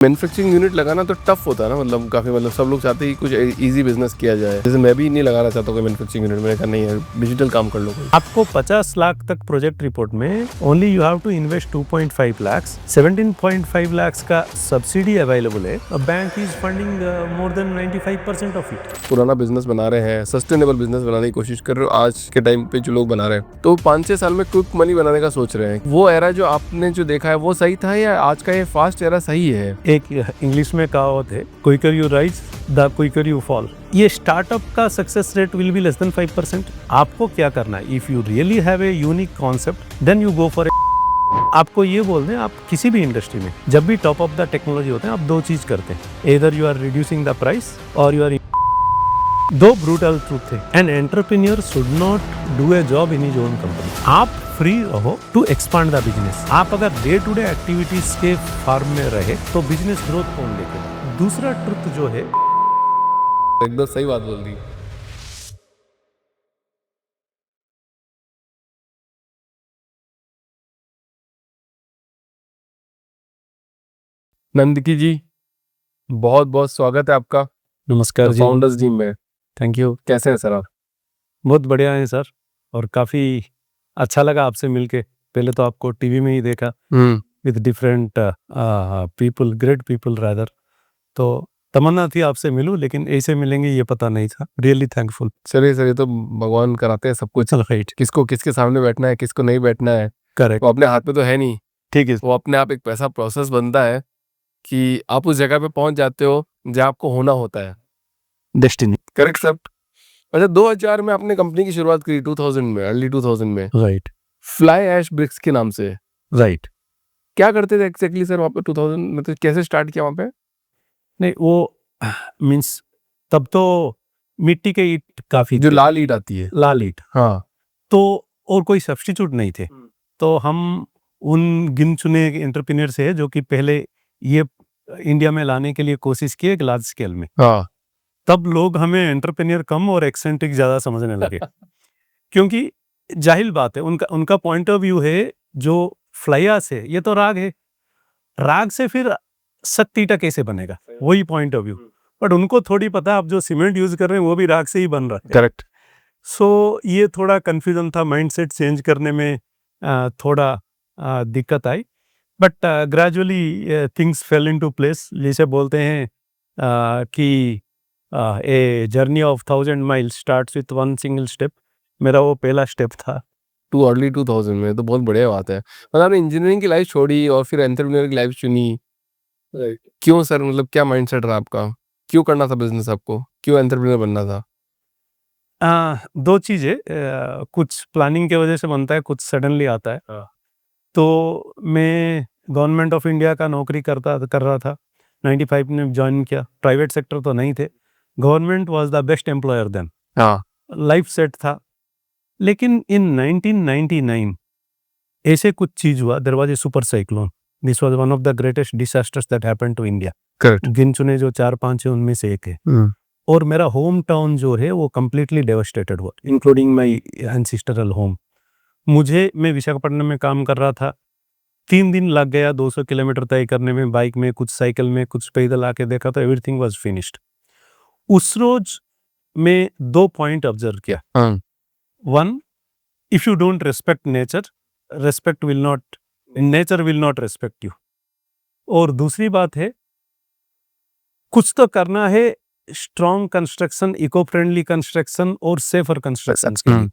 Manufacturing unit लगाना तो tough होता है ना, मतलब काफ़ी, मतलब सब लोग चाहते हैं कि कुछ इजी बिजनेस किया जाए। जैसे मैं भी नहीं लगाना चाहता हूँ मैन्युफैक्चरिंग यूनिट, मैंने कहा नहीं यार, डिजिटल काम कर लो कोई। आपको 50 लाख तक प्रोजेक्ट रिपोर्ट में only you have to invest 2.5 lakh, 17.5 lakh का सब्सिडी अवेलेबल है। Bank is funding more than 95% of it. पुराना बिजनेस बना रहे हैं, सस्टेनेबल बिजनेस बनाने की कोशिश कर रहे हो आज के टाइम पे जो लोग बना रहे हैं, तो 5-6 साल में क्विक मनी बनाने का सोच रहे हैं। वो एरा जो आपने जो देखा है वो सही था या आज का ये फास्ट एरा सही है? एक इंग्लिश में कहावत है, quicker you rise the quicker you fall. ये स्टार्टअप का success rate will be less than 5%। आपको क्या करना है, if you really have a unique concept then you go for आपको ये बोल दें, आप किसी भी इंडस्ट्री में जब भी टॉप ऑफ द टेक्नोलॉजी होते हैं, आप दो चीज करते हैं, either you are reducing the price और यू आर। दो ब्रूटल ट्रूथ है, an entrepreneur should not do a job in his own company. आप फ्री रहो टू एक्सपांड द बिजनेस। आप अगर डे टू डे एक्टिविटीज के फार्म में रहे तो बिजनेस ग्रोथ कौन देखेगा। दूसरा ट्रुथ जो है, एकदम सही बात बोल दी। नंदकी जी, बहुत बहुत स्वागत है आपका नमस्कार जी, फाउंडर्स टीम में। Thank you. कैसे हैं सर आप? बहुत बढ़िया है सर, और काफ़ी अच्छा लगा आपसे मिलके। पहले तो आपको टीवी में ही देखा with different people, great people rather. तो तमन्ना थी आपसे मिलूं, लेकिन ऐसे मिलेंगे ये पता नहीं था। Really thankful. चलिए सर, ये तो भगवान कराते हैं सब कुछ। राइट, किसको किसके सामने बैठना है, किसको नहीं बैठना है, करेक्ट, वो अपने हाथ में तो है नहीं। ठीक है। वो अपने आप एक पैसा प्रोसेस बनता है कि आप उस जगह पे पहुंच जाते हो जहाँ आपको होना होता है। Destiny, correct sir. अच्छा, 2000 में आपने कंपनी की शुरुआत करी, 2000 में, अर्ली 2000 में, राइट, फ्लाई ऐश ब्रिक्स के नाम से। राइट। क्या करते थे एक्जैक्टली सर वहाँ पे 2000 में, तो कैसे स्टार्ट किया वहाँ पे? नहीं, वो मीन्स तब तो मिट्टी के ईंट काफी जो थे, लाल ईंट आती है। लाल ईंट। हाँ। तो और कोई सब्स्टिट्यूट नहीं थे। तो हम उन गिन चुने एंटरप्रेन्योर से जो कि पहले ये इंडिया में लाने के लिए कोशिश किए एक लार्ज स्केल में। हाँ। तब लोग हमें एंटरप्रेन्योर कम और एक्सेंट्रिक ज्यादा समझने लगे। क्योंकि जाहिल बात है, उनका उनका पॉइंट ऑफ व्यू है जो फ्लाइयास है, ये तो राग है, राग से फिर सत्तीटा कैसे बनेगा, वही पॉइंट ऑफ व्यू। बट उनको थोड़ी पता, आप जो सीमेंट यूज कर रहे हैं वो भी राग से ही बन रहा है। करेक्ट। सो ये थोड़ा कंफ्यूजन था, माइंडसेट चेंज करने में थोड़ा दिक्कत आई। But gradually things fell into place. जैसे बोलते हैं कि a journey of 1000 miles starts with one single step. मेरा वो पहला स्टेप था। टू अर्ली 2000 में, तो बहुत बढ़िया बात है। मतलब आपने इंजीनियरिंग की लाइफ छोड़ी और फिर एंटरप्रेन्योर की लाइफ चुनी। क्यों सर, मतलब क्या माइंडसेट रहा आपका? क्यों करना था बिजनेस आपको? क्यों एंटरप्रेन्योर बनना था? दो चीज़ें, कुछ प्लानिंग की वजह से बनता है, कुछ सडनली आता है। तो मैं गवर्नमेंट ऑफ इंडिया का नौकरी कर रहा था। 95 में ज्वाइन किया। प्राइवेट सेक्टर तो नहीं थे, government was the best employer then. हाँ। लाइफ सेट था। लेकिन इन 1999 ऐसे कुछ चीज हुआ। There was a super cyclone. This was one of the greatest disasters that happened to India. Correct. गिन चुने जो 4-5 है उनमें से एक है। और मेरा होम टाउन जो है वो कंप्लीटली डेवास्टेटेड हुआ, इंक्लूडिंग माय एंसेस्टरल होम। मैं विशाखापट्टनम में काम कर रहा था। 3 दिन लग गया 200 किलोमीटर तय करने में, बाइक में, कुछ साइकिल में, कुछ पैदल। आके देखा तो एवरीथिंग वाज फिनिश्ड। उस रोज मैं 2 पॉइंट ऑब्जर्व किया। One, if you don't respect nature, nature will not respect you. और दूसरी बात है, कुछ तो करना है strong construction, eco friendly construction और सेफर कंस्ट्रक्शन के लिए।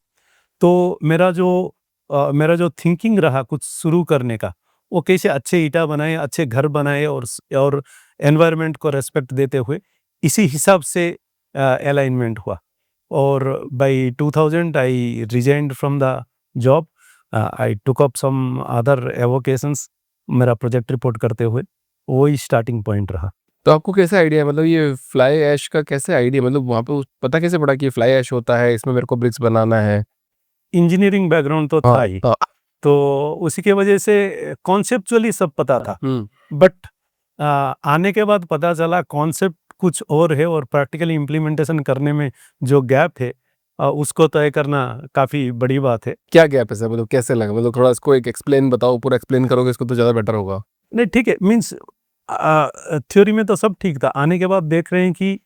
तो मेरा जो थिंकिंग रहा कुछ शुरू करने का, वो कैसे अच्छे ईंटा बनाए, अच्छे घर बनाए और एनवायरनमेंट को रेस्पेक्ट देते हुए, इसी हिसाब से अलाइनमेंट हुआ। और by 2000 I resigned from the job. I took up some other avocations मेरा प्रोजेक्ट रिपोर्ट करते हुए। वही स्टार्टिंग पॉइंट रहा। तो आपको कैसे आइडिया है, मतलब ये फ्लाई ऐश का कैसे आइडिया, मतलब वहाँ पे पता कैसे पड़ा कि ये फ्लाई ऐश होता है, इसमें मेरे को ब्रिक्स बनाना है? इंजीनियरिंग बैकग्राउंड तो था ही, तो उसी के वजह से कॉन्सेप्चुअली सब पता था। बट आने के बाद पता चला कॉन्सेप्ट कुछ और है और प्रैक्टिकली इम्प्लीमेंटेशन करने में जो गैप है, उसको तय करना काफी बड़ी बात है। क्या गैप है सर, मतलब कैसे लगा, मतलब थोड़ा इसको एक एक्सप्लेन बताओ, पूरा एक्सप्लेन करोगे इसको तो ज़्यादा बेटर होगा। नहीं, ठीक है, मीन्स थ्योरी में तो सब ठीक था, आने के बाद देख रहे हैं कि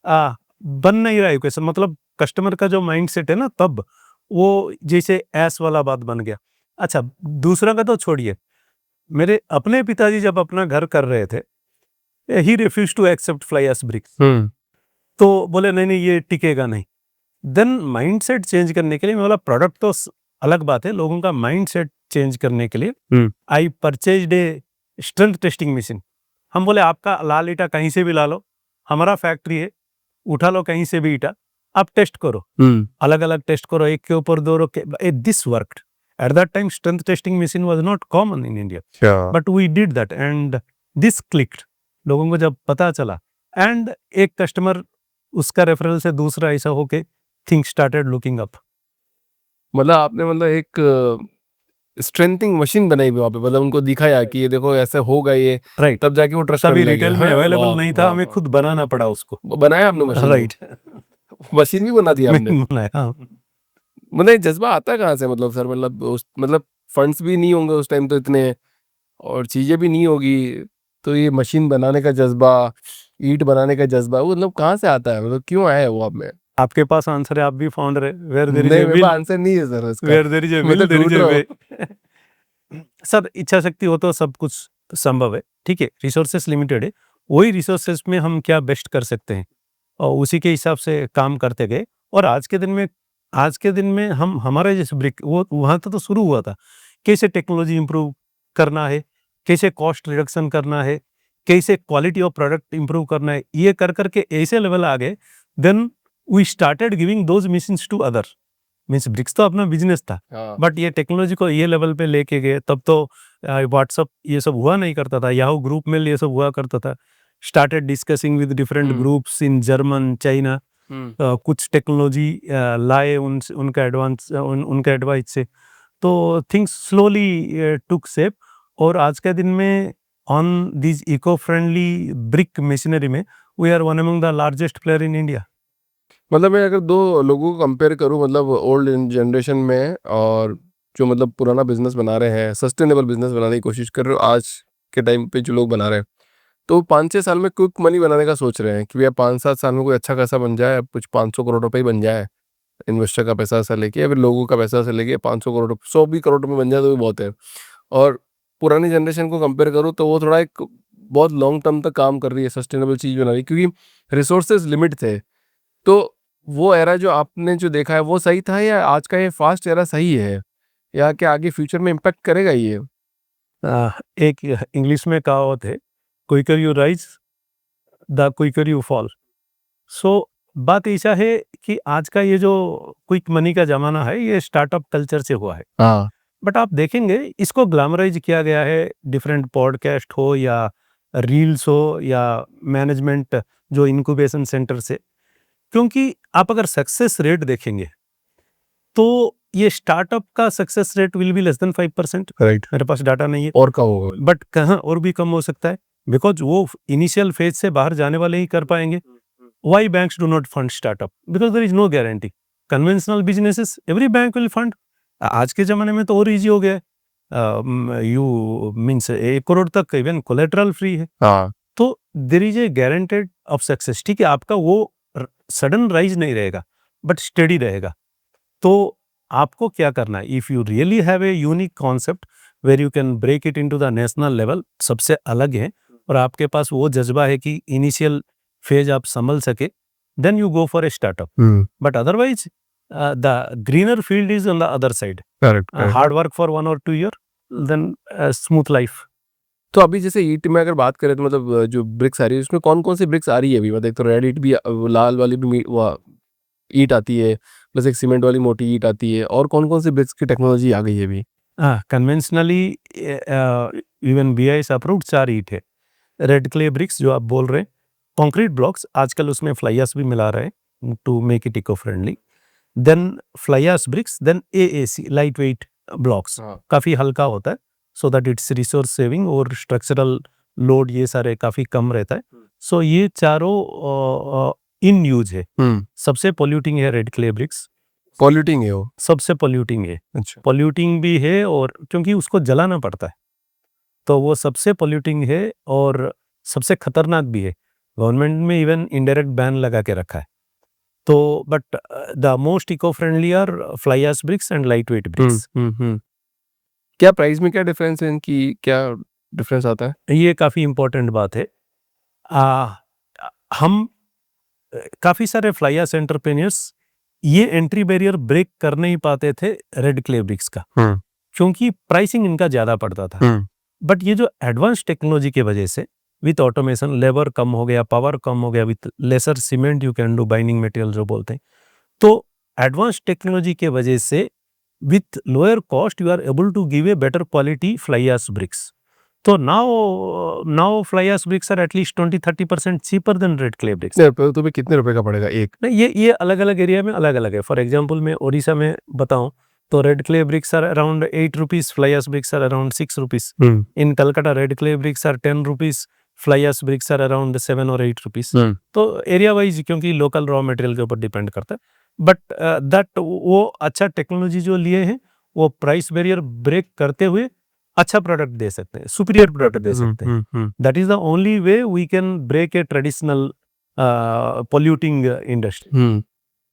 बन नहीं रहा इक्वेशन, मतलब कस्टमर का जो माइंडसेट है ना, तब वो जैसे ऐस वाला बात बन गया। अच्छा, दूसरा का तो छोड़िए, मेरे अपने पिताजी जब अपना घर कर रहे थे, he refuse to accept fly ash bricks, तो बोले नहीं नहीं ये टिकेगा नहीं। देन माइंडसेट चेंज करने के लिए, मैं बोला प्रोडक्ट तो अलग बात है, लोगों का माइंडसेट चेंज करने के लिए I purchased a strength testing machine. हम बोले आपका लाल ईटा कहीं से भी ला लो, हमारा फैक्ट्री है, उठा लो कहीं से भी ईटा, आप टेस्ट करो, अलग अलग टेस्ट करो, एक के ऊपर दो रख के, this worked. At that time strength testing machine was not common in India, but we did that and this clicked. लोगों को जब पता चला, एंड एक कस्टमर उसका रेफरल से दूसरा ऐसा होके थिंग्स स्टार्टेड लुकिंग अप। मतलब आपने मतलब एक स्ट्रेंथिंग मशीन बनाई हुई वहाँ पे, मतलब उनको दिखाया कि ये देखो ऐसे होगा ये, राइट, तब जाके वो ट्रस्ट तभी करने लगे। रिटेल में हाँ, अवेलेबल वाह, नहीं था, वाह, हमें वाह। खुद बनाना पड़ा उसको। वो बनाया आपने मशीन राइट, को? मशीन भी बना दी आपने? बनाया। मतलब ये जज्बा आता कहाँ से, मतलब सर, मतलब उस मतलब फंड्स भी नहीं होंगे उस टाइम तो इतने, और चीजें भी नहीं होगी, तो ये मशीन बनाने का जज्बा, ईंट बनाने का जज्बा, वो मतलब कहाँ से आता है, मतलब क्यों आया है वो आप में? आपके पास आंसर है, आप भी फाउंडर है। वेयर देयर इज नहीं, ए मेरे पास विल, आंसर नहीं है सर इसका। वेयर देयर इज ए मैं तो विल देयर इज ढूंढ ए रहा वे। हूँ। सर इच्छा शक्ति हो तो सब कुछ संभव है, ठीक है, रिसोर्सेस लिमिटेड है, वही रिसोर्सेस में हम क्या बेस्ट कर सकते हैं, और उसी के हिसाब से काम करते गए। और आज के दिन में हम हमारे जैसे ब्रिक, वो वहाँ तो शुरू हुआ था, कैसे टेक्नोलॉजी इंप्रूव करना है, कैसे कॉस्ट रिडक्शन करना है, कैसे क्वालिटी ऑफ प्रोडक्ट इंप्रूव करना है, ये कर करके ऐसे लेवल आ गए। Then we started giving those machines to other, means bricks तो अपना बिजनेस था, हाँ। बट ये टेक्नोलॉजी को ये लेवल पे लेके गए। तब तो व्हाट्सअप ये सब हुआ नहीं करता था, याहू ग्रुप मेल ये सब हुआ करता था। Started discussing with different groups in German, China, कुछ टेक्नोलॉजी लाए उनका उनका एडवाइस से, तो थिंग्स स्लोली टुक शेप। और आज के दिन में on this eco friendly brick machinery में we are one among the largest player in India. मतलब मैं अगर दो लोगों को कंपेयर करूं, मतलब ओल्ड जनरेशन में और जो मतलब पुराना बिजनेस बना रहे हैं, सस्टेनेबल बिजनेस बनाने की कोशिश कर रहे हो आज के टाइम पे जो लोग बना रहे हैं, तो 5-6 साल में क्विक मनी बनाने का सोच रहे हैं कि भैया 5-7 साल में कोई अच्छा खासा बन जाए, कुछ 500 करोड़ रुपए ही बन जाए, इन्वेस्टर का पैसा से लेके या फिर लोगों का पैसा से लेके 500 करोड़, 100 भी करोड़ में बन जाए तो भी बहुत है। और पुरानी जनरेशन को कंपेयर करूँ तो वो थोड़ा एक बहुत लॉन्ग टर्म तक काम कर रही है, सस्टेनेबल चीज़ बना रही है, क्योंकि रिसोर्सेज लिमिट थे। तो वो एरा जो आपने जो देखा है वो सही था, या आज का ये फास्ट एरा सही है, या क्या आगे फ्यूचर में इम्पैक्ट करेगा ये? एक इंग्लिश में कहावत है, quicker you rise the quicker you fall. So बात ऐसा है कि आज का ये जो क्विक मनी का जमाना है, ये स्टार्टअप कल्चर से हुआ है। हाँ। बट आप देखेंगे इसको ग्लैमराइज किया गया है, डिफरेंट पॉडकास्ट हो या रील्स हो या मैनेजमेंट जो इनक्यूबेशन सेंटर से, क्योंकि आप अगर सक्सेस रेट देखेंगे तो ये स्टार्टअप का success rate will be less than 5%। Right. मेरे पास डाटा नहीं है, और का होगा? बट कहाँ और भी कम हो सकता है, बिकॉज वो इनिशियल फेज से बाहर जाने वाले ही कर पाएंगे। Why banks do not fund startup? Because there is no guarantee. Conventional businesses every bank will fund. आज के जमाने में तो और इजी हो गया है, यू मीन्स 1 करोड़ तक इवन कोलेटरल फ्री है। हाँ। तो there is a guaranteed of success, ठीक है, आपका वो सडन राइज नहीं रहेगा बट स्टेडी रहेगा। तो आपको क्या करना है, if you really have a unique concept where you can break it into the national level, सबसे अलग है, और आपके पास वो जज्बा है कि इनिशियल फेज आप संभल सके, then you go for a startup. But otherwise the greener field is on the other side. Correct. Hard work for 1 or 2 year, then smooth life. तो अभी जैसे ईंट में अगर बात करें तो मतलब जो ब्रिक्स आ रही है उसमें कौन कौन सी ब्रिक्स आ रही है अभी? मतलब एक तो रेड ईंट भी, लाल वाली भी ईंट आती है, प्लस एक सीमेंट वाली मोटी ईंट आती है, और कौन कौन सी ब्रिक्स की टेक्नोलॉजी आ गई है अभी? कन्वेंशनली इवन BIS अप्रूव्ड 4 ईंट है। रेड क्ले ब्रिक्स जो आप बोल रहे हैं, कंक्रीट ब्लॉक्स, आजकल उसमें फ्लाई ऐश भी मिला रहे हैं to make it eco friendly. Then fly ash bricks, then AAC light weight blocks, हाँ। काफ़ी हल्का होता है, so that it's resource saving और स्ट्रक्चरल लोड ये सारे काफ़ी कम रहता है। सो ये चारों इन यूज है। सबसे पोल्यूटिंग है रेड क्ले ब्रिक्स, पॉल्यूटिंग है वो? सबसे पोल्यूटिंग है, अच्छा। पोल्यूटिंग भी है, और क्योंकि उसको जलाना पड़ता है तो वो सबसे पोल्यूटिंग है। और सबसे खतरनाक भी है। गवर्नमेंट में इवन इनडायरेक्ट बैन लगा के रखा है। तो but the most eco friendly are fly ash bricks and light weight bricks. क्या प्राइस में क्या डिफरेंस है इनकी, क्या डिफरेंस आता है? ये काफ़ी इम्पोर्टेंट बात है। हम काफ़ी सारे फ्लाई एश एंटरप्रेन्योर्स ये एंट्री बैरियर ब्रेक कर नहीं पाते थे रेड क्ले ब्रिक्स का, क्योंकि प्राइसिंग इनका ज़्यादा पड़ता था। बट ये जो एडवांस टेक्नोलॉजी के वजह से विथ ऑटोमेशन लेबर कम हो गया, पावर कम हो गया, with lesser cement you can do, binding material जो बोलते हैं, तो एडवांस टेक्नोलॉजी के वजह से with lower cost you are able to give a better quality fly ash bricks. तो now fly ash bricks are at least 20-30% cheaper than red clay bricks. तुम्हें कितने रुपए का पड़ेगा एक? नहीं, ये अलग अलग एरिया में अलग अलग है। फॉर एग्जाम्पल मैं ओडिशा में बताऊं तो red clay bricks are around 8 rupees, fly ash bricks are around 6 rupees. In Calcutta red clay bricks are 10 rupees, fly ash bricks are around 7 और 8 रुपीज। तो एरिया वाइज, क्योंकि लोकल रॉ मटेरियल के ऊपर depend करता है। बट दैट वो अच्छा technology जो लिए हैं वो प्राइस बैरियर ब्रेक करते हुए अच्छा प्रोडक्ट दे सकते हैं, सुपीरियर प्रोडक्ट दे सकते हैं। That is the only way we can break a traditional polluting industry.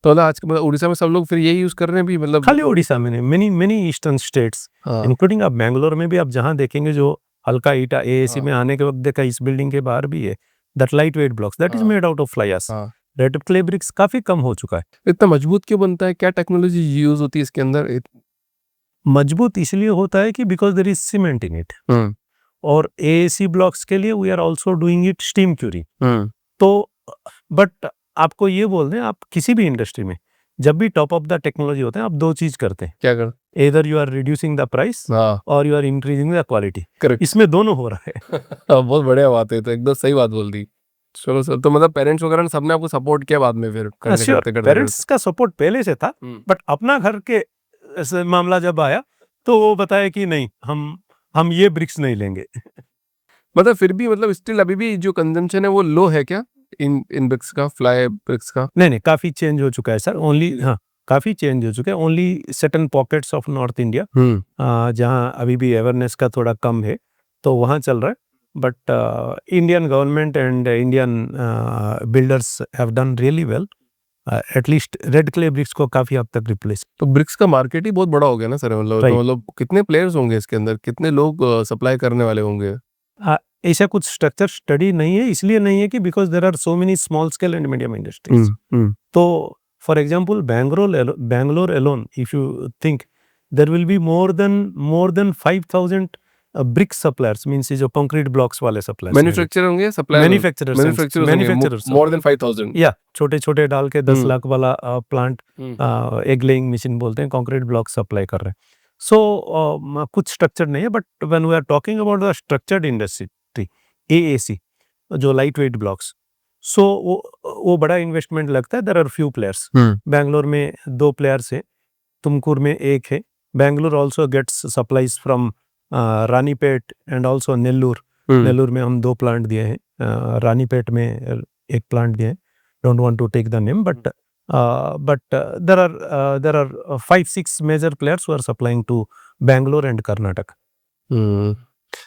तो मतलब आज मतलब उड़ीसा में सब लोग फिर यही यूज कर रहे हैं भी, मतलब खाली उड़ीसा में नहीं, मेनी ईस्टर्न स्टेट्स इंक्लूडिंग आप बैंगलोर में भी आप जहां देखेंगे जो हल्का ईटा एएसी में आने के वक्त देखा, इस बिल्डिंग के बाहर भी है that light weight blocks that is made out of fly ash. Red clay bricks काफी कम हो चुका है। इतना मजबूत क्यों बनता है? क्या टेक्नोलॉजी यूज होती है इसके अंदर? मजबूत इसलिए होता है कि because there is cement in it. और एएसी ब्लॉक्स के लिए we are also doing it steam curing. तो बट आपको ये बोल दें, आप किसी भी इंडस्ट्री में जब भी टॉप ऑफ द टेक्नोलॉजी होते हैं, आप दो चीज करते हैं। क्या कर? Either you are reducing the price और you are increasing the quality. इसमें दोनों हो रहा है। बहुत बढ़िया बात है, तो एकदम सही बात बोल दी। चलो सर, तो मतलब पेरेंट्स वगैरह सबने आपको सपोर्ट किया बाद में फिर करते? पेरेंट्स का सपोर्ट पहले से था, बट अपना घर के मामला जब आया तो वो बताया कि नहीं, हम ये ब्रिक्स नहीं लेंगे। मतलब फिर भी मतलब स्टिल अभी भी जो कंजम्पशन है वो लो है क्या इन ब्रिक्स का, फ्लाई ब्रिक्स का? नहीं, काफी चेंज हो चुका है सर। ओनली काफी चेंज हो चुका है। Only certain pockets of north India जहां अभी भी अवेयरनेस का थोड़ा कम है, तो वहां चल रहा है। But Indian government and Indian builders have done really well. At least red clay bricks को काफी हद तक रिप्लेस। तो ब्रिक्स का मार्केट ही बहुत बड़ा हो गया ना सर, मतलब तो मतलब कितने प्लेयर्स होंगे इसके अंदर, कितने लोग सप्लाई करने वाले होंगे? ऐसा कुछ स्ट्रक्चर स्टडी नहीं है, इसलिए नहीं है कि because there are so many small scale and medium industries. तो for example Bangalore alone, if you think there will be more than 5000 brick suppliers, means जो कंक्रीट ब्लॉक्स वाले सप्लायर्स, मैन्युफैक्चरर होंगे, सप्लायर मैन्युफैक्चरर्स मोर देन 5000 या छोटे डाल के 10 लाख वाला plant, egg laying machine बोलते हैं, कंक्रीट ब्लॉक सप्लाई कर रहे हैं। सो कुछ स्ट्रक्चर नहीं है। But when we are talking about the structured industry, AAC जो लाइट वेट ब्लॉक्स, सो वो बड़ा इन्वेस्टमेंट लगता है। There are few players. Bangalore में 2 प्लेयर्स हैं, तुमकुर में 1 है। Bangalore also gets supplies from Ranipet and also Nellore. Nellore में हम 2 प्लांट दिए हैं, रानीपेट में 1 प्लांट दिए हैं। Don't want to take the name, but there are 5-6 major players who are supplying to Bangalore and Karnataka.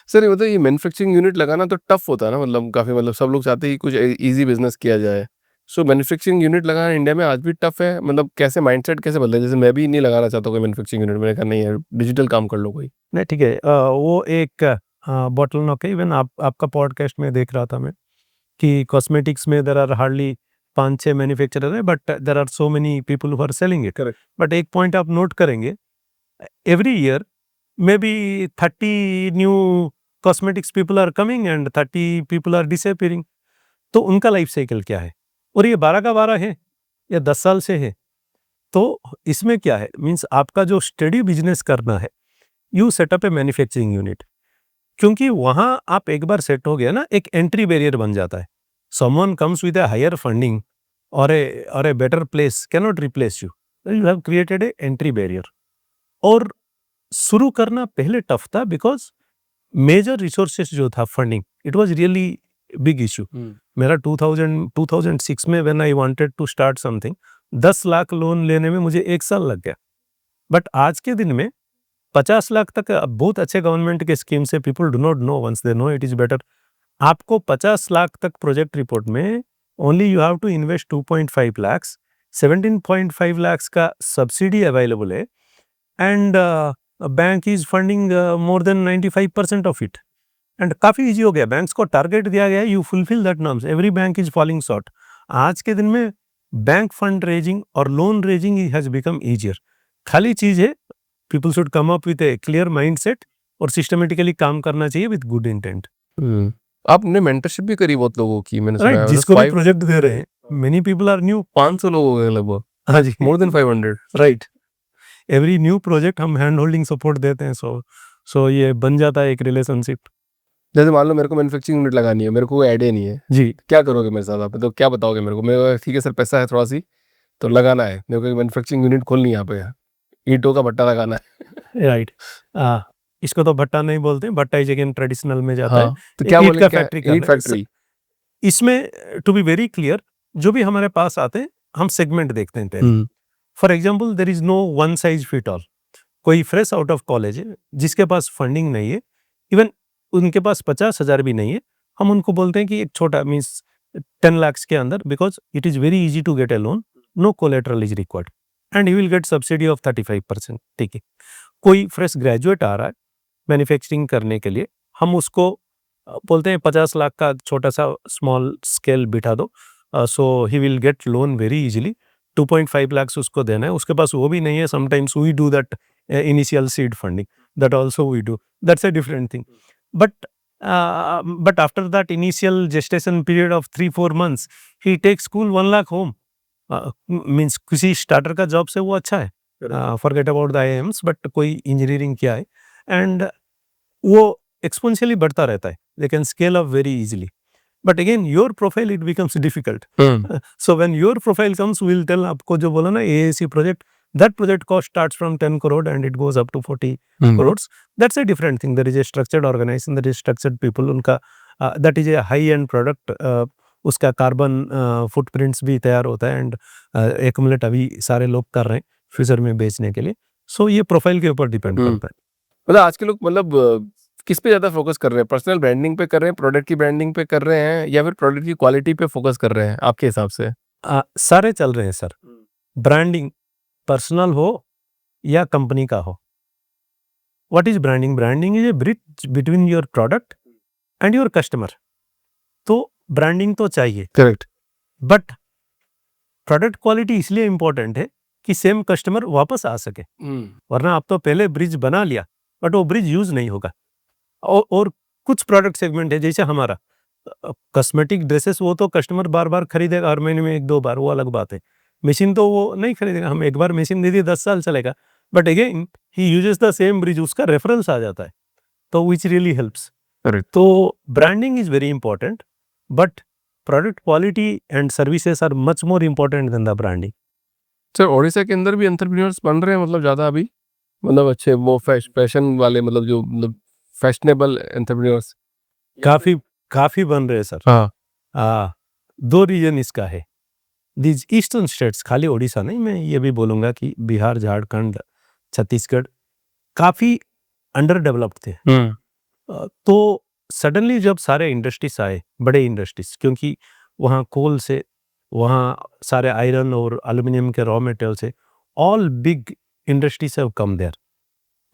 Sir ये मतलब ये मैन्युफैक्चरिंग यूनिट लगाना तो टफ होता है ना, मतलब काफी, मतलब सब लोग चाहते हैं कि कुछ इजी बिजनेस किया जाए। सो मैन्युफैक्चरिंग यूनिट लगाना इंडिया में आज भी टफ है, मतलब कैसे माइंडसेट कैसे बदले? जैसे मैं भी नहीं लगाना चाहता कोई मैन्युफैक्चरिंग यूनिट, मैंने कहा नहीं यार डिजिटल काम कर लो कोई। नहीं, ठीक है, वो एक बॉटलनेक है। इवन आपका पॉडकास्ट में देख रहा था मैं कि कॉस्मेटिक्स में देयर आर हार्डली 5-6 मैन्युफैक्चरर है, but there are so many people who are selling it. But एक पॉइंट आप नोट करेंगे, every year may be 30 new cosmetics people are coming and 30 people are disappearing. तो उनका life cycle क्या है? और ये 12 का 12 है या 10 साल से है। तो इसमें क्या है, मीन्स आपका जो स्टडी बिजनेस करना है, you setup A manufacturing unit, क्योंकि वहां आप एक बार सेट हो गया ना, एक एंट्री बैरियर बन जाता है। Someone comes with a higher funding or a better place cannot replace you. You have created a entry barrier. और शुरू करना पहले टफ था बिकॉज मेजर रिसोर्सेस जो था funding, it was really big issue. मेरा 2006 में when I wanted to start something, 10 lakh loan लेने में मुझे 1 साल लग गया। बट आज के दिन में 50 लाख तक बहुत अच्छे गवर्नमेंट के स्कीम से people do not know, once they know it is better आपको 50 लाख तक प्रोजेक्ट रिपोर्ट में only you have to invest 2.5 lakhs, 17.5 lakhs का सब्सिडी अवेलेबल है and bank is funding more than 95% of it and काफ़ी easy हो गया. Banks को target दिया गया है, you fulfil that norms. Every bank is falling short. आज के दिन में बैंक फंड रेजिंग और loan raising has become easier. खाली चीज़ है people should come up with A clear mindset और सिस्टमेटिकली काम करना चाहिए विद गुड इंटेंट. आपने मेंटरशिप भी करी बहुत लोगों की, मैंने सुना राइट, है जिसको भी प्रोजेक्ट दे रहे हैं मेनी पीपल आर न्यू. 500 लोग हो गए लगभग, हाँ जी, more than 500. Right. Every new project हम हैंड होल्डिंग सपोर्ट देते हैं. सो ये बन जाता है एक रिलेशनशिप. जैसे मान लो मेरे को मैन्युफैक्चरिंग यूनिट लगानी है, मेरे को कोई आइडिया नहीं है, जी, क्या करोगे मेरे साथ आप? तो क्या बताओगे मेरे को? मेरे ठीक है सर, पैसा है थोड़ा सी तो लगाना है, मेरे को मैन्युफैक्चरिंग यूनिट खोलनी है यहाँ पे, ईंटों का भट्टा लगाना है. राइट. इसको तो भट्टा नहीं बोलते, भट्टा इज अगेन ट्रेडिशनल में जाता है. तो क्या ईंट बोले, का क्या फैक्ट्री ईंट फैक्ट्री? इसमें टू बी वेरी क्लियर, जो भी हमारे पास आते हैं हम सेगमेंट देखते हैं पहले. For example there is no one size fit all. कोई फ्रेश आउट ऑफ कॉलेज है जिसके पास फंडिंग नहीं है, इवन उनके पास 50,000 भी नहीं है, हम उनको बोलते हैं कि एक छोटा मीन्स 10 lakhs के अंदर, because it is very easy to get a loan, no collateral is required and you will get subsidy of 35%. ठीक है. कोई फ्रेश ग्रेजुएट आ रहा है मैन्युफैक्चरिंग करने के लिए, हम उसको बोलते हैं 50 लाख का छोटा सा स्मॉल स्केल बिठा दो, so he will get loan very easily. 2.5 lakhs उसको देना है, उसके पास वो भी नहीं है. Sometimes we do that initial seed funding, that also we do, that's a different thing. But after that initial gestation period of 3-4 months he take school 1 lakh home. Means किसी starter का जॉब से वो अच्छा है, forget about the IIMs, but कोई engineering किया है and वो एक्सपोनेंशियली बढ़ता रहता है. They can scale up very easily. But again your profile it becomes difficult. So when your profile comes we will tell. आपको जो बोला ना AAC project, that project cost starts from 10 crore and it goes up to 40 crores. That's a different thing. There is a structured organization, there is structured people. उनका that is a high end product. उसका carbon footprints भी तैयार होता है and accumulate अभी सारे लोग कर रहे हैं फ्यूचर में बेचने के लिए. सो ये प्रोफाइल के ऊपर डिपेंड करता है. मतलब आज के लोग मतलब किस पे ज्यादा फोकस कर रहे हैं? पर्सनल ब्रांडिंग पे कर रहे हैं, प्रोडक्ट की ब्रांडिंग पे कर रहे हैं, या फिर प्रोडक्ट की क्वालिटी पे फोकस कर रहे हैं आपके हिसाब से? सारे चल रहे हैं सर. ब्रांडिंग पर्सनल हो या कंपनी का हो. What is branding? Branding is a bridge between your product and your customer. तो ब्रांडिंग तो चाहिए, करेक्ट, बट प्रोडक्ट क्वालिटी इसलिए इंपॉर्टेंट है कि सेम कस्टमर वापस आ सके. वरना आप तो पहले ब्रिज बना लिया बट वो ब्रिज यूज नहीं होगा. और कुछ प्रोडक्ट सेगमेंट है जैसे हमारा कॉस्मेटिक ड्रेसेस, वो तो कस्टमर बार बार खरीदेगा, हर महीने में 1-2 बार, वो अलग बात है. मशीन तो वो नहीं खरीदेगा, हम एक बार मशीन दे दिए 10 साल चलेगा, but again he uses the same bridge, उसका रेफरेंस आ जाता है, तो विच रियली हेल्प्स. तो branding is very important, but product quality and services are much more important than the branding. Sir Odisha के अंदर भी एंटरप्रेन्योर्स बन रहे हैं, मतलब ज्यादा अभी, मतलब अच्छे वो फैशन वाले, मतलब जो मतलब फैशनेबल एंटरप्रेन्योर्स काफी बन रहे हैं सर. हाँ, 2 रीजन इसका है. दीज ईस्टर्न स्टेट्स, खाली ओडिशा नहीं, मैं ये भी बोलूँगा कि बिहार, झारखंड, छत्तीसगढ़ काफ़ी अंडर डेवलप्ड थे. तो सडनली जब सारे इंडस्ट्रीज आए, बड़े इंडस्ट्रीज, क्योंकि वहाँ कोल से, वहाँ सारे आयरन और एल्यूमिनियम के रॉ मटेरियल से, all big industries have come there.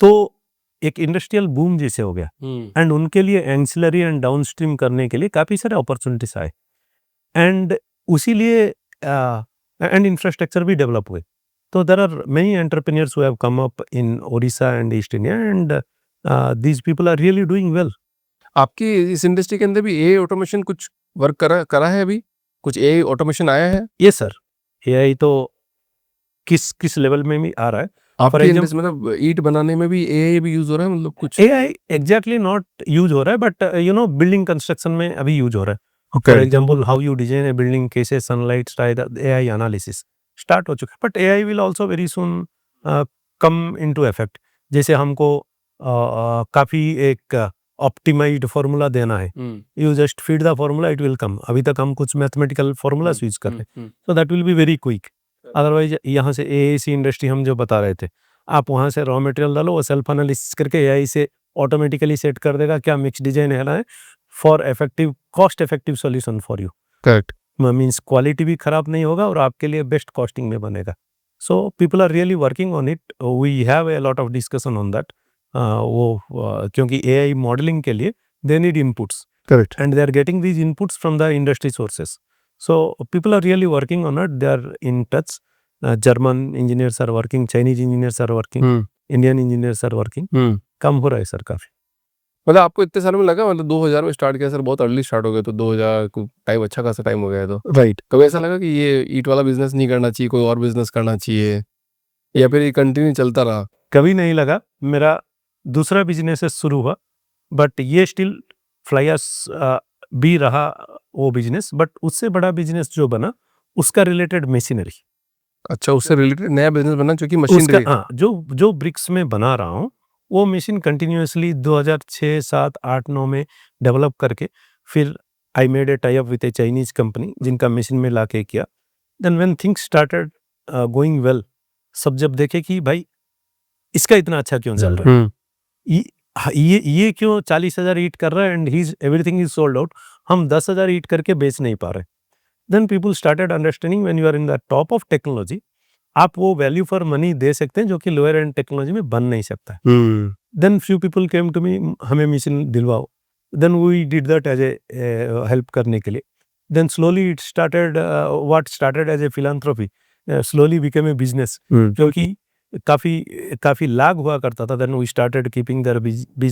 तो एक इंडस्ट्रियल बूम जैसे हो गया एंड उनके लिए एंसिलरी एंड डाउनस्ट्रीम करने के लिए काफ़ी सारे अपॉर्चुनिटीज आए एंड उसी लिए एंड इंफ्रास्ट्रक्चर भी डेवलप हुए. तो there are many entrepreneurs who have come up in Odisha and east India and these people are really doing well. आपकी इस इंडस्ट्री के अंदर भी एआई ऑटोमेशन कुछ वर्क करा है अभी? कुछ एआई ऑटोमेशन आया है? यस सर, एआई तो किस लेवल में भी आ रहा है. आपकी इंडस्ट्री मतलब ईट बनाने में भी एआई भी यूज हो रहा है, मतलब कुछ? एआई एग्जैक्टली नॉट यूज हो रहा है, but you no building construction में अभी यूज हो रहा है. For example how you design A building, कैसे सनलाइट एआई एनालिसिस स्टार्ट हो चुका है, but AI will also very soon come into effect. जैसे हमको काफी एक ऑप्टिमाइज्ड फार्मूला देना है, you just feed the formula, it will come. अभी तक हम कुछ मैथमेटिकल फार्मूलाज यूज कर रहे हैं, so that will be very quick. Otherwise यहाँ से एएसी इंडस्ट्री हम जो बता रहे थे, आप वहाँ से रॉ मटेरियल डालो, वो सेल्फ एनालिसिस करके एआई से ऑटोमेटिकली सेट कर देगा क्या मिक्स डिजाइन है ना है, for effective cost effective solution for you. Correct. Means quality भी खराब नहीं होगा और आपके लिए बेस्ट कॉस्टिंग में बनेगा। So people are really working on it, we have a lot of discussion on that. क्योंकि एआई मॉडलिंग के लिए they need inputs correct. and they are getting these inputs from the industry sources. So people are really working on it. They are in touch. German engineers are working, Chinese engineers are working, Indian engineers are working. कम हो रहा है sir काफी। मतलब आपको इतने सालों में लगा, मतलब 2000 में स्टार्ट किया सर, बहुत अर्ली स्टार्ट हो गया, तो 2000 को टाइम, अच्छा खासा टाइम हो गया है, तो राइट। कभी ऐसा लगा कि ये ईट वाला बिजनेस नहीं करना चाहिए, कोई और बिजनेस करना चाहिए, या फिर ये कंटिन्यू चलता रहा? कभी नहीं लगा। मेरा दूसरा बिजनेस शुरू हुआ, बट ये स्टिल फ्लाइस भी रहा वो बिजनेस, बट उससे बड़ा बिजनेस जो बना उसका रिलेटेड मशीनरी। अच्छा, उससे रिलेटेड नया बिजनेस बना जो कि उसका मशीनरी। हाँ, जो ब्रिक्स में बना रहा हूँ वो मशीन कंटिन्यूअसली 2006, 7, 8, 9 में डेवलप करके फिर I made a tie up with a Chinese company जिनका मशीन में लाके किया। Then when things started going well, सब जब देखे कि भाई इसका इतना अच्छा क्यों चल रहा है, ये क्यों 40,000 ईट कर रहा है and he everything is sold out, हम 10,000 ईट करके बेच नहीं पा रहे। Then people started understanding when you are in the top of technology, आप वो वैल्यू फॉर मनी दे सकते हैं जो कि लोअर एंड टेक्नोलॉजी में बन नहीं सकता है। Then few people came to me, हमें मशीन दिलवाओ। Then we did that as a help करने के लिए। Then slowly it started, what started as a philanthropy slowly became a business, क्योंकि काफी लाग हुआ करता था। Then we started keeping their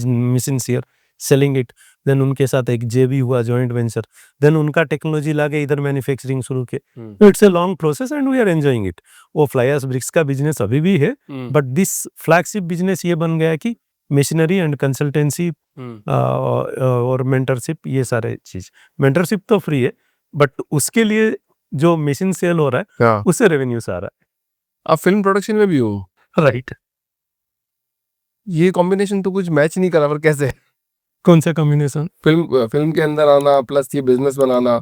machines here, selling it. Then उनके साथ एक जेबी हुआ, जॉइंट वेंचर। देन उनका टेक्नोलॉजी लाके इधर मैन्युफैक्चरिंग शुरू किए। It's a long process and we are enjoying it. वो फ्लाइस ब्रिक्स का बिजनेस अभी भी है, बट दिस फ्लैगशिप बिजनेस ये बन गया कि मशीनरी एंड कंसल्टेंसी और मेंटरशिप, ये सारे चीज। मेंटरशिप तो फ्री है, बट उसके लिए जो मशीन सेल हो रहा है उससे रेवेन्यूज आ रहा आप फिल्म प्रोडक्शन में भी हो? है। राइट। ये कॉम्बिनेशन तो कुछ मैच नहीं करा, पर कैसे? कौन सा कॉम्बिनेशन? फिल्म के अंदर आना प्लस ये बिजनेस बनाना।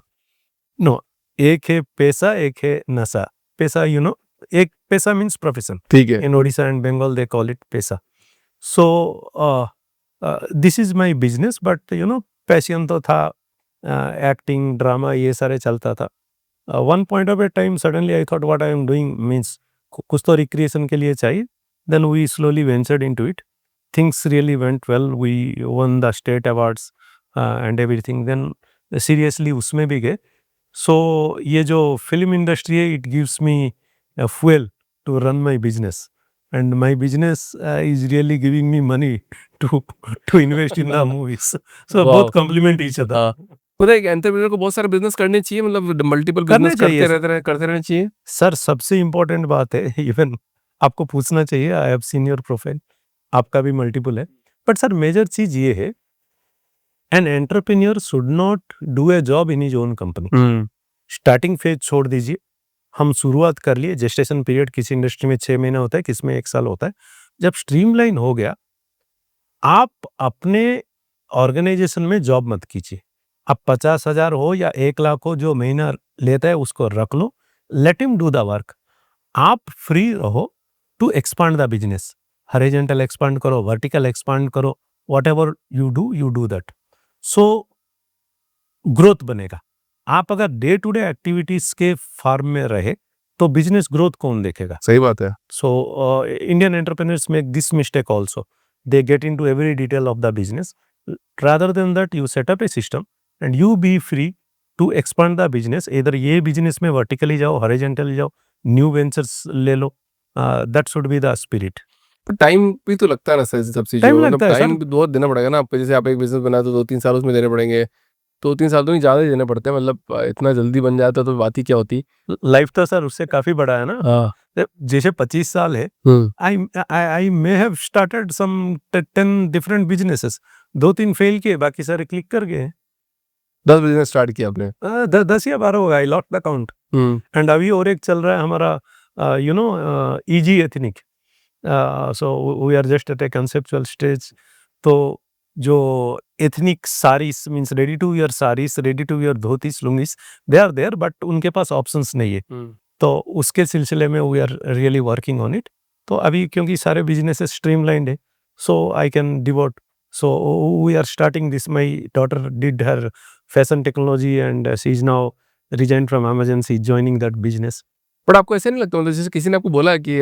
नो, एक है पैसा, एक है नशा। पैसा, यू नो, एक पैसा मीन्स प्रोफेशन। ठीक है। In Odisha and Bengal they call it पैसा। So this is my business, but you know passion तो था, एक्टिंग, ड्रामा, ये सारे चलता था। One point of a time suddenly I thought what I am doing means कुछ तो रिक्रिएशन के लिए चाहिए। Then we slowly ventured into it. Things really went well, we won the state awards and everything. Then seriously उसमें भी गए। सो ये जो फिल्म इंडस्ट्री है, it gives me fuel to run my business, and my business is really giving me money to invest in the movies. So both complement each other. पता है, एक entrepreneur को बहुत सारे बिजनेस करने चाहिए, मतलब मल्टीपल करने बिजनेस चाहिए। करते रहना चाहिए। सर सबसे इम्पोर्टेंट बात है, इवन आपको पूछना चाहिए, I have seen your profile, आपका भी मल्टीपल है, बट सर मेजर चीज ये है, an entrepreneur should not do a job in his own company. Starting phase छोड़ दीजिए, हम शुरुआत कर लिए। जेस्टेशन पीरियड किसी इंडस्ट्री में 6 महीना होता है, किसी में 1 साल होता है। जब स्ट्रीमलाइन हो गया, आप अपने ऑर्गेनाइजेशन में जॉब मत कीजिए। अब 50,000 हो या 1 लाख हो, जो महीना लेता है उसको रख लो, let him do the work. आप फ्री रहो to expand the business. Horizontal expand करो, वर्टिकल एक्सपांड करो, whatever you do that. So growth बनेगा। आप अगर डे टू डे एक्टिविटीज के फार्म में रहे तो बिजनेस ग्रोथ कौन देखेगा? सही बात है। So Indian entrepreneurs make this mistake also. They get into every detail of the business. Rather than that, you set up a system and you be free to expand the business. इधर ये business में vertically जाओ, horizontally जाओ, new ventures ले लो। That should be the spirit. Time भी तो लगता है ना सर, सब चीजों टाइम में, लगता है टाइम सर। बहुत देना पड़ेगा ना आपको। जैसे आप एक बिजनेस बनाए तो 2-3 साल उसमें देने पड़ेंगे, 2-3 साल तो नहीं, ज्यादा ही देने पड़ते हैं। मतलब इतना जल्दी बन जाता तो बात ही क्या होती। लाइफ तो सर उससे काफी बड़ा है ना। जैसे 25 साल है, I may have started some 10 different businesses. 2-3 fail किए, बाकी सारे क्लिक कर गए। 10 बिजनेस स्टार्ट किया आपने? 10 या 12 होगा, I lost the count. And अभी और एक चल रहा है हमारा, you know, easy ethnic. So we are just at a conceptual stage. तो जो ethnic saris means ready to wear saris, ready to wear dhotis, lungis, they are there, but उनके पास ऑप्शंस नहीं है। तो उसके सिलसिले में we are really working on it. तो अभी क्योंकि सारे बिजनेसेस स्ट्रीमलाइंड है, so I can devote So we are starting this. My daughter did her fashion technology and she's now resigned from Amazon. She's joining that business. But आपको ऐसे नहीं लगता मतलब जैसे किसी ने आपको बोला है कि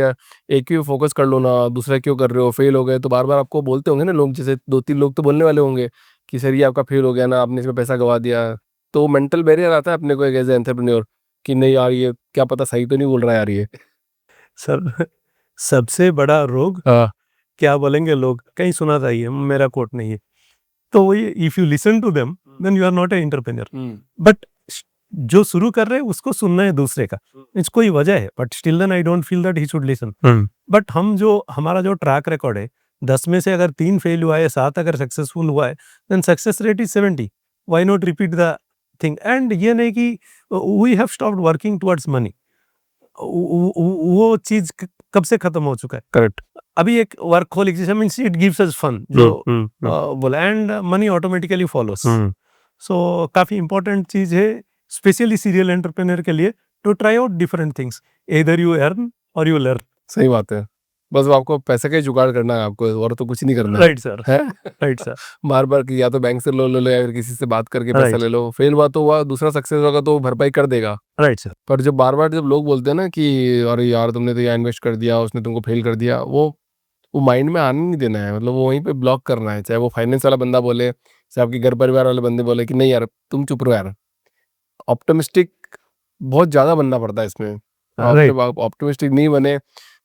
एक क्यों फोकस कर लो ना, दूसरा क्यों कर रहे हो, फेल हो गए, तो बार बार आपको बोलते होंगे ना लोग, जैसे 2-3 लोग तो बोलने वाले होंगे कि सर ये आपका फेल हो गया ना, आपने इसमें पैसा गवा दिया, तो मेंटल बैरियर आता है अपने को एक एज एंटरप्रेन्योर कि नहीं यार ये क्या पता सही तो नहीं बोल रहा है यार ये। सर सबसे बड़ा रोग हाँ। क्या बोलेंगे लोग, कहीं सुना था ये, मेरा कोट नहीं है, तो वही if you listen to them then you are not a entrepreneur. But जो शुरू कर रहे हैं उसको सुनना है दूसरे का, इसको कोई वजह है, but still then I don't feel that he should listen. But हम जो हमारा जो ट्रैक रिकॉर्ड है 10 में से अगर 3 फेल हुआ है, 7 अगर सक्सेसफुल हुआ है, then success rate is 70। Why not repeat the thing? And ये नहीं कि we have stopped working towards money, वो चीज कब से खत्म हो चुका है। करेक्ट। अभी एक वर्कहोलिक जैसे means it gives us fun जो बोला, and money automatically follows. So काफी इंपॉर्टेंट चीज है स्पेशली सीरियल एंटरप्रेन्योर के लिए, to try out different things, either you earn or you learn. सही बात है, बस वो आपको पैसे का ही जुगाड़ करना है आपको, और तो कुछ नहीं करना राइट सर, है। Right sir. बार बार कि या तो बैंक से लोन ले लो या फिर किसी से बात करके पैसा Right. ले लो, फेल हुआ तो हुआ, दूसरा सक्सेस होगा तो वो भरपाई कर देगा। Right sir. पर जब बार बार जब लोग बोलते हैं ना कि अरे यार तुमने तो यहाँ इन्वेस्ट कर दिया, उसने तुमको फेल कर दिया, वो माइंड में आने नहीं देना है, मतलब वो वहीं पे ब्लॉक करना है। चाहे वो फाइनेंस वाला बंदा बोले, चाहे आपके घर परिवार वाले बंदे बोले कि नहीं यार तुम चुप रहो यार। ऑप्टिमिस्टिक बहुत ज़्यादा बनना पड़ता है इसमें। Right. जब आप ऑप्टिमिस्टिक नहीं बने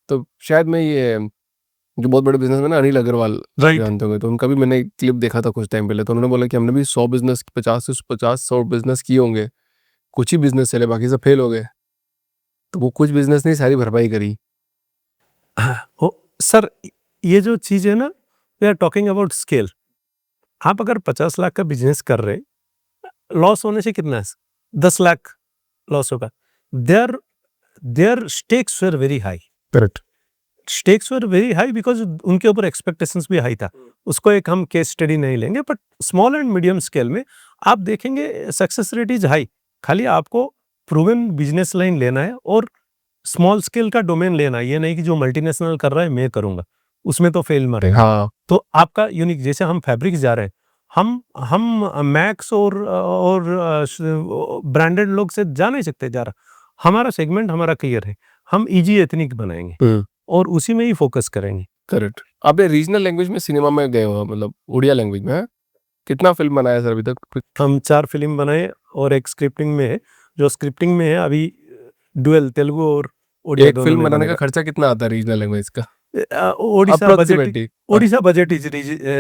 तो शायद मैं ये जो बहुत बड़े बिजनेसमैन है अनिल अग्रवाल, Right. जानते होंगे, तो उनका भी मैंने एक क्लिप देखा था कुछ टाइम पहले, तो उन्होंने बोला कि हमने भी 100 बिजनेस 50 बिजनेस किए होंगे, कुछ ही बिजनेस चले, बाकी सब फेल हो गए। तो वो कुछ बिजनेस ने सारी भरपाई करी। ओ सर, ये जो चीज है ना, we are talking about scale. आप अगर 50 लाख का बिजनेस कर रहे हैं, लॉस होने से कितना है? 10 लाख लॉस होगा। Their stakes were very high. Correct. Stakes were very high because उनके ऊपर एक्सपेक्टेशंस भी हाई था। उसको एक हम केस स्टडी नहीं लेंगे, but small and medium scale में आप देखेंगे सक्सेस रेट इज हाई। खाली आपको प्रूवन बिजनेस लाइन लेना है और स्मॉल स्केल का डोमेन लेना है। ये नहीं कि जो मल्टीनेशनल कर रहा है मैं करूंगा, उसमें तो फेल मरेगा। हाँ। तो आपका यूनिक, जैसे हम फैब्रिक्स जा रहे हैं, हम मैक्स और ब्रांडेड लोग से जा नहीं सकते जा रहा। हमारा सेगमेंट हमारा क्लियर है, हम इजी एथनिक बनाएंगे और उसी में ही फोकस करेंगे। करेक्ट। आप ये रीजनल लैंग्वेज में सिनेमा में गए हो, मतलब उड़िया लैंग्वेज में, कितना फिल्म बनाया सर अभी तक? हम 4 फिल्म बनाए और एक स्क्रिप्टिंग में है। जो स्क्रिप्टिंग में है अभी डुअल तेलुगु और उड़िया एक दोनों फिल्म में बनाने का बनेगा। खर्चा कितना आता है रीजनल लैंग्वेज का? Odisha budget is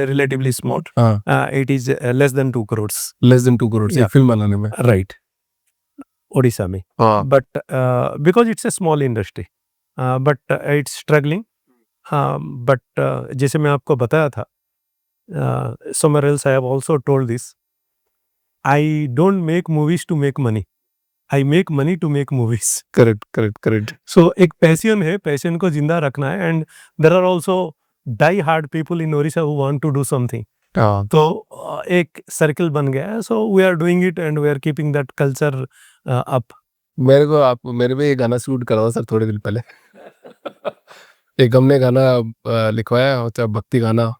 relatively small. हाँ। It is less than 2 crore. Less than 2 crore Yeah. एक फिल्म बनाने में। राइट, ओडिशा में। हाँ। But because it's a small industry, but it's struggling. But जैसे मैं आपको बताया था, somewhere else I have also told this, I don't make movies to make money, I make money to make movies. Correct. So एक passion है, passion को जिंदा रखना है, and there are also die hard people in Odisha who want to do something. हाँ। तो एक circle बन गया है। So we are doing it and we are keeping that culture up. मेरे पे ये गाना शूट करा था सर थोड़े दिन पहले। एक हमने गाना लिखवाया होता है, भक्ति गाना,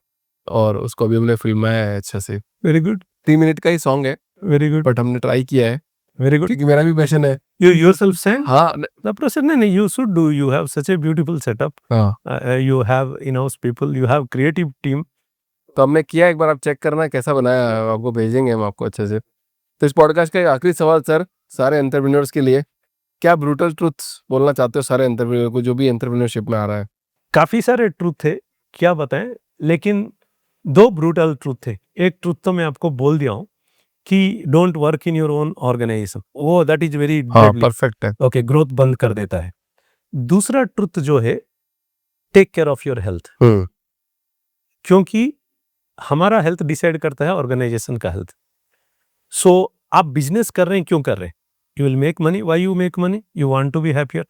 और उसको अभी हमने फिल्माया है अच्छे से। वेरी गुड, 3 मिनट का ही सॉन्ग है, वेरी गुड, बट हमने ट्राई किया है वेरी गुड। क्योंकि मेरा भी पैशन है। You yourself sang? हाँ। The process, नहीं, you should do. You have such a beautiful setup. हाँ। You have in-house people. You have creative team. तो हमने किया, एक बार आप चेक करना कैसा बनाया है, आपको भेजेंगे हम आपको अच्छे से। तो इस पॉडकास्ट का एक आखिरी सवाल सर, सारे एंटरप्रेन्योर्स के लिए, क्या ब्रूटल ट्रुथ बोलना चाहते हो सारे एंटरप्रेन्योर को जो भी एंटरप्रेन्योरशिप में आ रहा है? काफी सारे ट्रूथ थे, क्या बताएं, लेकिन 2 ब्रूटल ट्रूथ थे। एक ट्रूथ तो मैं आपको बोल दिया हूँ कि don't work in your own organisation, वो दैट इज वेरी परफेक्ट है। ओके, ग्रोथ बंद कर देता है। दूसरा ट्रुथ जो है, take care of your health, क्योंकि हमारा हेल्थ डिसाइड करता है ऑर्गेनाइजेशन का हेल्थ। सो आप बिजनेस कर रहे हैं, क्यों कर रहे हैं? You will make money. Why you make money? You want to be happier.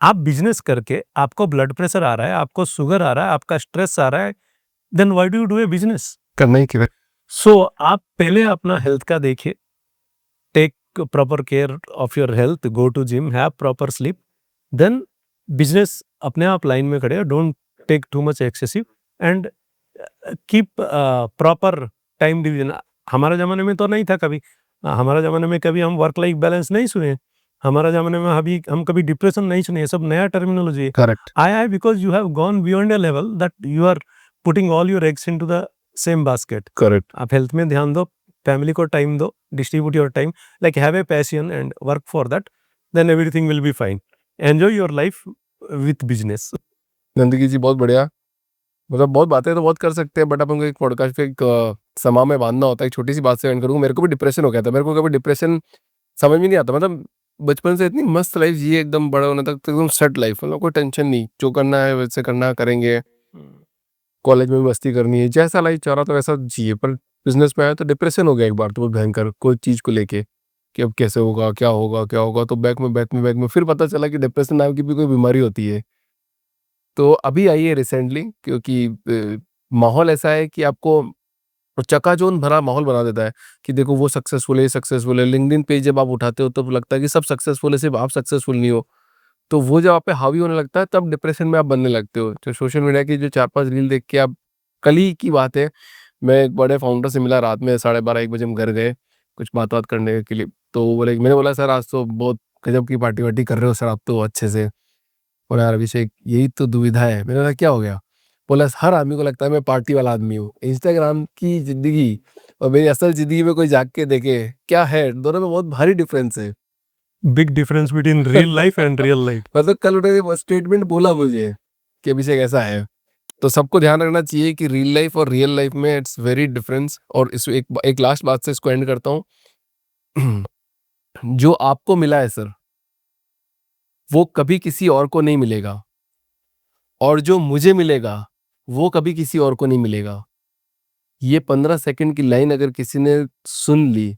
आप बिजनेस करके आपको ब्लड प्रेशर आ रहा है, आपको शुगर आ रहा है, आपका स्ट्रेस आ रहा है, then why do you do a business? करना ही क्यों? सो आप पहले अपना हेल्थ का देखिए, take proper care of your health, go to gym, have proper sleep, then business अपने आप लाइन में खड़े। Don't take too much excessive, and keep proper time division. हमारे ज़माने में तो नहीं था कभी। हमारे ज़माने में कभी हम वर्क लाइफ बैलेंस नहीं सुने। हमारे ज़माने में अभी हम कभी डिप्रेशन नहीं सुने। ये सब नया टर्मिनोलॉजी है। करेक्ट आया है because you have gone beyond a level that you are putting all your eggs into the same basket. Correct आप हेल्थ में ध्यान दो, फैमिली को टाइम दो, distribute your time, like have a passion and work for that, then everything will be fine. Enjoy your life with business. जिंदगी जी बहुत बढ़िया। मतलब बहुत बातें तो बहुत कर सकते हैं, बट अपन को एक पॉडकास्ट पे एक समा में बांधना होता है। एक छोटी सी बात से एंड करूँगा। मेरे को भी डिप्रेशन हो गया था। मेरे को कभी डिप्रेशन समझ में नहीं आता। मतलब बचपन से इतनी मस्त लाइफ जी, एकदम बड़े होने तक तो एकदम सेट लाइफ, मतलब कोई टेंशन नहीं, जो करना है वैसे करना करेंगे, कॉलेज में भी मस्ती करनी है, जैसा लाइफ चाह रहा था वैसा जिए। पर बिजनेस में आया तो डिप्रेशन हो गया एक बार तो बहुत भयंकर, कोई चीज़ को लेके कि अब कैसे होगा, क्या होगा, क्या होगा। तो बैक में फिर पता चला कि डिप्रेशन नाम की भी कोई बीमारी होती है। तो अभी आई है रिसेंटली, क्योंकि माहौल ऐसा है कि आपको चकाचौंध भरा माहौल बना देता है कि देखो वो सक्सेसफुल है, ये सक्सेसफुल है। लिंक्डइन पेज जब आप उठाते हो तो लगता है कि सब सक्सेसफुल है, सिर्फ आप सक्सेसफुल नहीं हो। तो वो जब आप पे हावी होने लगता है तब डिप्रेशन में आप बनने लगते हो। तो सोशल मीडिया की जो 4-5 रील देख के आप, कल ही की बात है, मैं एक बड़े फाउंडर से मिला रात में 12:30-1 बजे, हम घर गए कुछ बात-वात करने के लिए। तो वो बोले, मैंने बोला सर आज तो बहुत गजब की पार्टी-वार्टी कर रहे हो सर आप तो अच्छे से। बोला यार अभिषेक यही तो दुविधा है। मैंने बोला क्या हो गया? बोला हर आदमी को लगता है मैं पार्टी वाला आदमी हूँ। इंस्टाग्राम की ज़िंदगी और मेरी असल ज़िंदगी में कोई जाके देखे क्या है, दोनों में बहुत भारी डिफरेंस है। Big difference between real life and real life. मतलब कल उन्होंने स्टेटमेंट बोला मुझे कि अभिषेक ऐसा है। तो सबको ध्यान रखना चाहिए कि रियल लाइफ और रियल लाइफ में इट्स वेरी डिफरेंस। और इस एक लास्ट बात से इसको एंड करता हूँ। जो आपको मिला है सर, वो कभी किसी और को नहीं मिलेगा, और जो मुझे मिलेगा वो कभी किसी और को नहीं मिलेगा। ये 15 सेकंड की लाइन अगर किसी ने सुन ली,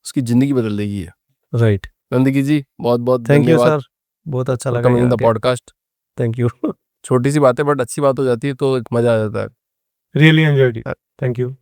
उसकी जिंदगी बदल देगी ये। राइट। नंदगी जी बहुत बहुत थैंक यू धन्यवाद सर, बहुत अच्छा फॉर लगा कमिंग इन यहाँ द के। पॉडकास्ट। Thank you. छोटी सी बात है बट अच्छी बात हो जाती है तो मजा आ जाता है। Really enjoyed it. Thank you.